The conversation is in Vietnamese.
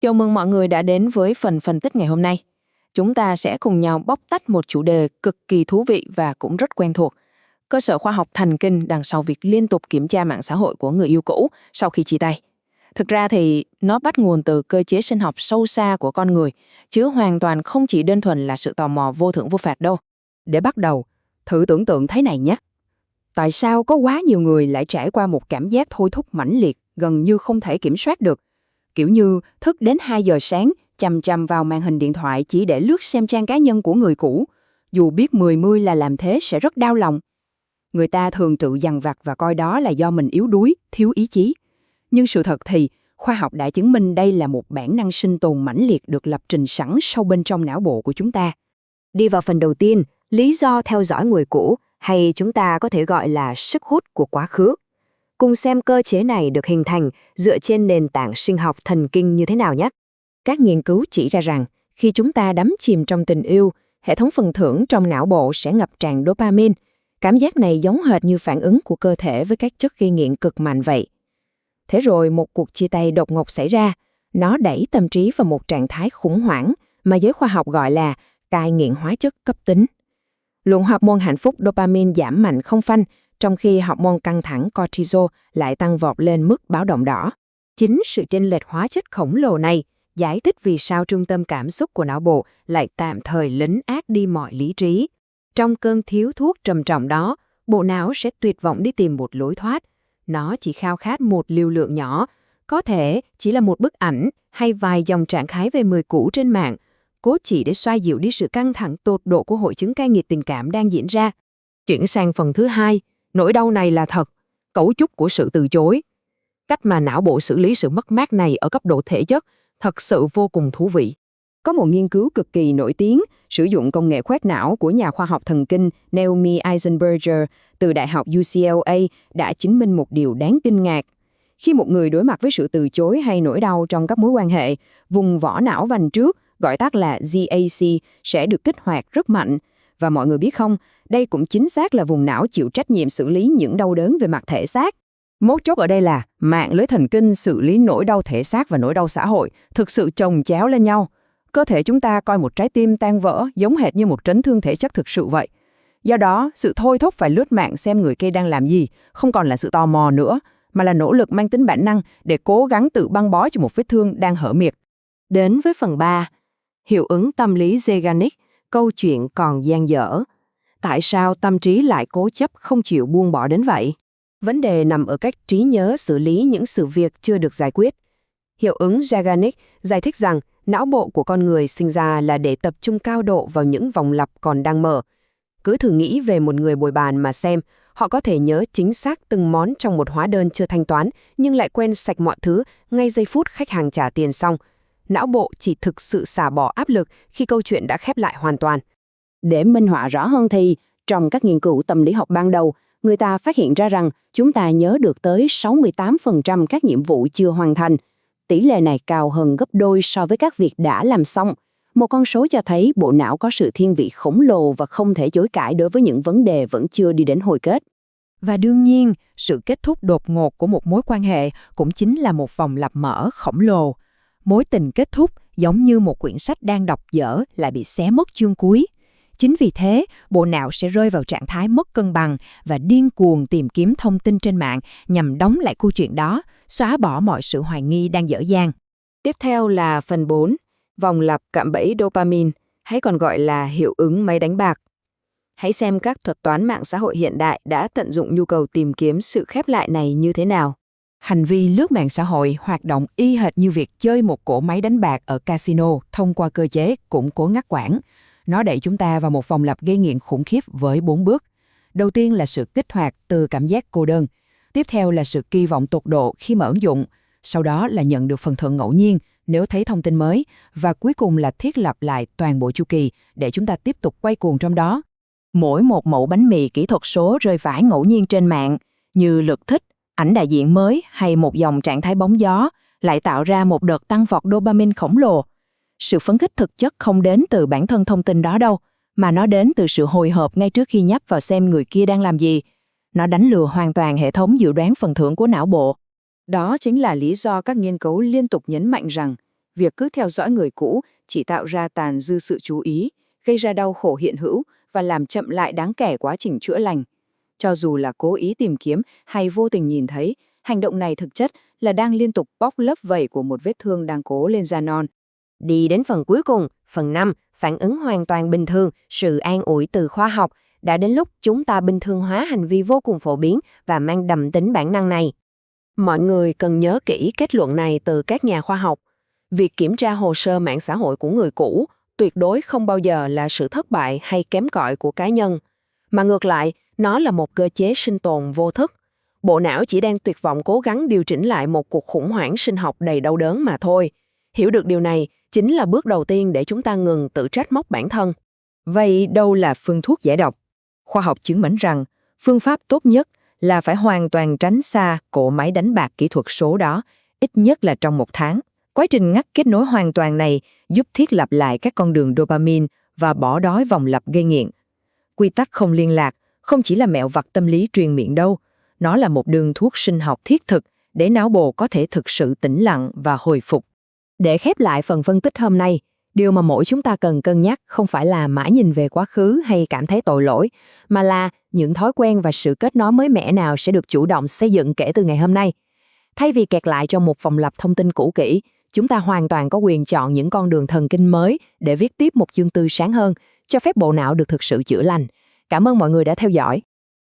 Chào mừng mọi người đã đến với phần phân tích ngày hôm nay. Chúng ta sẽ cùng nhau bóc tách một chủ đề cực kỳ thú vị và cũng rất quen thuộc. Cơ sở khoa học thần kinh đằng sau việc liên tục kiểm tra mạng xã hội của người yêu cũ sau khi chia tay. Thực ra thì nó bắt nguồn từ cơ chế sinh học sâu xa của con người, chứ hoàn toàn không chỉ đơn thuần là sự tò mò vô thưởng vô phạt đâu. Để bắt đầu, thử tưởng tượng thế này nhé. Tại sao có quá nhiều người lại trải qua một cảm giác thôi thúc mãnh liệt, gần như không thể kiểm soát được? Kiểu như thức đến 2 giờ sáng, chằm chằm vào màn hình điện thoại chỉ để lướt xem trang cá nhân của người cũ, dù biết 10 là làm thế sẽ rất đau lòng. Người ta thường tự dằn vặt và coi đó là do mình yếu đuối, thiếu ý chí. Nhưng sự thật thì, khoa học đã chứng minh đây là một bản năng sinh tồn mãnh liệt được lập trình sẵn sâu bên trong não bộ của chúng ta. Đi vào phần đầu tiên, lý do theo dõi người cũ, hay chúng ta có thể gọi là sức hút của quá khứ. Cùng xem cơ chế này được hình thành dựa trên nền tảng sinh học thần kinh như thế nào nhé. Các nghiên cứu chỉ ra rằng, khi chúng ta đắm chìm trong tình yêu, hệ thống phần thưởng trong não bộ sẽ ngập tràn dopamine. Cảm giác này giống hệt như phản ứng của cơ thể với các chất gây nghiện cực mạnh vậy. Thế rồi một cuộc chia tay đột ngột xảy ra, nó đẩy tâm trí vào một trạng thái khủng hoảng mà giới khoa học gọi là cai nghiện hóa chất cấp tính. Lượng hormone hạnh phúc dopamine giảm mạnh không phanh, trong khi hormone căng thẳng cortisol lại tăng vọt lên mức báo động đỏ. Chính sự chênh lệch hóa chất khổng lồ này giải thích vì sao trung tâm cảm xúc của não bộ lại tạm thời lấn át đi mọi lý trí. Trong cơn thiếu thuốc trầm trọng đó, bộ não sẽ tuyệt vọng đi tìm một lối thoát. Nó chỉ khao khát một liều lượng nhỏ, có thể chỉ là một bức ảnh hay vài dòng trạng thái về người cũ trên mạng, cố chỉ để xoa dịu đi sự căng thẳng tột độ của hội chứng cai nghiện tình cảm đang diễn ra. Chuyển sang phần thứ hai, nỗi đau này là thật, cấu trúc của sự từ chối. Cách mà não bộ xử lý sự mất mát này ở cấp độ thể chất thật sự vô cùng thú vị. Có một nghiên cứu cực kỳ nổi tiếng sử dụng công nghệ quét não của nhà khoa học thần kinh Naomi Eisenberger từ Đại học UCLA đã chứng minh một điều đáng kinh ngạc. Khi một người đối mặt với sự từ chối hay nỗi đau trong các mối quan hệ, vùng vỏ não vành trước, gọi tắt là GAC, sẽ được kích hoạt rất mạnh. Và mọi người biết không, đây cũng chính xác là vùng não chịu trách nhiệm xử lý những đau đớn về mặt thể xác. Mấu chốt ở đây là mạng lưới thần kinh xử lý nỗi đau thể xác và nỗi đau xã hội thực sự chồng chéo lên nhau. Cơ thể chúng ta coi một trái tim tan vỡ giống hệt như một chấn thương thể chất thực sự vậy. Do đó, sự thôi thúc phải lướt mạng xem người kia đang làm gì không còn là sự tò mò nữa, mà là nỗ lực mang tính bản năng để cố gắng tự băng bó cho một vết thương đang hở miệt. Đến với phần 3, hiệu ứng tâm lý Zeigarnik, câu chuyện còn dang dở. Tại sao tâm trí lại cố chấp không chịu buông bỏ đến vậy? Vấn đề nằm ở cách trí nhớ xử lý những sự việc chưa được giải quyết. Hiệu ứng Zeigarnik giải thích rằng não bộ của con người sinh ra là để tập trung cao độ vào những vòng lặp còn đang mở. Cứ thử nghĩ về một người bồi bàn mà xem, họ có thể nhớ chính xác từng món trong một hóa đơn chưa thanh toán, nhưng lại quên sạch mọi thứ ngay giây phút khách hàng trả tiền xong. Não bộ chỉ thực sự xả bỏ áp lực khi câu chuyện đã khép lại hoàn toàn. Để minh họa rõ hơn thì, trong các nghiên cứu tâm lý học ban đầu, người ta phát hiện ra rằng chúng ta nhớ được tới 68% các nhiệm vụ chưa hoàn thành. Tỷ lệ này cao hơn gấp đôi so với các việc đã làm xong. Một con số cho thấy bộ não có sự thiên vị khổng lồ và không thể chối cãi đối với những vấn đề vẫn chưa đi đến hồi kết. Và đương nhiên, sự kết thúc đột ngột của một mối quan hệ cũng chính là một vòng lặp mở khổng lồ. Mối tình kết thúc giống như một quyển sách đang đọc dở lại bị xé mất chương cuối. Chính vì thế, bộ não sẽ rơi vào trạng thái mất cân bằng và điên cuồng tìm kiếm thông tin trên mạng nhằm đóng lại câu chuyện đó, xóa bỏ mọi sự hoài nghi đang dở dang. Tiếp theo là phần 4, vòng lặp cạm bẫy dopamine, hay còn gọi là hiệu ứng máy đánh bạc. Hãy xem các thuật toán mạng xã hội hiện đại đã tận dụng nhu cầu tìm kiếm sự khép lại này như thế nào. Hành vi lướt mạng xã hội hoạt động y hệt như việc chơi một cỗ máy đánh bạc ở casino thông qua cơ chế củng cố ngắt quãng. Nó đẩy chúng ta vào một vòng lặp gây nghiện khủng khiếp với 4 bước. Đầu tiên là sự kích hoạt từ cảm giác cô đơn. Tiếp theo là sự kỳ vọng tột độ khi mở ứng dụng. Sau đó là nhận được phần thưởng ngẫu nhiên nếu thấy thông tin mới. Và cuối cùng là thiết lập lại toàn bộ chu kỳ để chúng ta tiếp tục quay cuồng trong đó. Mỗi một mẫu bánh mì kỹ thuật số rơi vãi ngẫu nhiên trên mạng, như lượt thích, ảnh đại diện mới hay một dòng trạng thái bóng gió, lại tạo ra một đợt tăng vọt dopamine khổng lồ. Sự phấn khích thực chất không đến từ bản thân thông tin đó đâu, mà nó đến từ sự hồi hộp ngay trước khi nhấp vào xem người kia đang làm gì. Nó đánh lừa hoàn toàn hệ thống dự đoán phần thưởng của não bộ. Đó chính là lý do các nghiên cứu liên tục nhấn mạnh rằng Việc cứ theo dõi người cũ chỉ tạo ra tàn dư sự chú ý, gây ra đau khổ hiện hữu và làm chậm lại đáng kể quá trình chữa lành. Cho dù là cố ý tìm kiếm hay vô tình nhìn thấy, hành động này thực chất là đang liên tục bóc lớp vảy của một vết thương đang cố lên da non. Đi đến phần cuối cùng, phần 5, phản ứng hoàn toàn bình thường, sự an ủi từ khoa học. Đã đến lúc chúng ta bình thường hóa hành vi vô cùng phổ biến và mang đậm tính bản năng này. Mọi người cần nhớ kỹ kết luận này từ các nhà khoa học. Việc kiểm tra hồ sơ mạng xã hội của người cũ tuyệt đối không bao giờ là sự thất bại hay kém cỏi của cá nhân, mà ngược lại, nó là một cơ chế sinh tồn vô thức. Bộ não chỉ đang tuyệt vọng cố gắng điều chỉnh lại một cuộc khủng hoảng sinh học đầy đau đớn mà thôi. Hiểu được điều này chính là bước đầu tiên để chúng ta ngừng tự trách móc bản thân. Vậy đâu là phương thuốc giải độc? Khoa học chứng minh rằng phương pháp tốt nhất là phải hoàn toàn tránh xa cỗ máy đánh bạc kỹ thuật số đó, ít nhất là trong 1 tháng. Quá trình ngắt kết nối hoàn toàn này giúp thiết lập lại các con đường dopamine và bỏ đói vòng lặp gây nghiện. Quy tắc không liên lạc không chỉ là mẹo vặt tâm lý truyền miệng đâu, nó là một đường thuốc sinh học thiết thực để não bộ có thể thực sự tĩnh lặng và hồi phục. Để khép lại phần phân tích hôm nay, điều mà mỗi chúng ta cần cân nhắc không phải là mãi nhìn về quá khứ hay cảm thấy tội lỗi, mà là những thói quen và sự kết nối mới mẻ nào sẽ được chủ động xây dựng kể từ ngày hôm nay. Thay vì kẹt lại trong một vòng lặp thông tin cũ kỹ, chúng ta hoàn toàn có quyền chọn những con đường thần kinh mới để viết tiếp một chương tươi sáng hơn, cho phép bộ não được thực sự chữa lành. Cảm ơn mọi người đã theo dõi.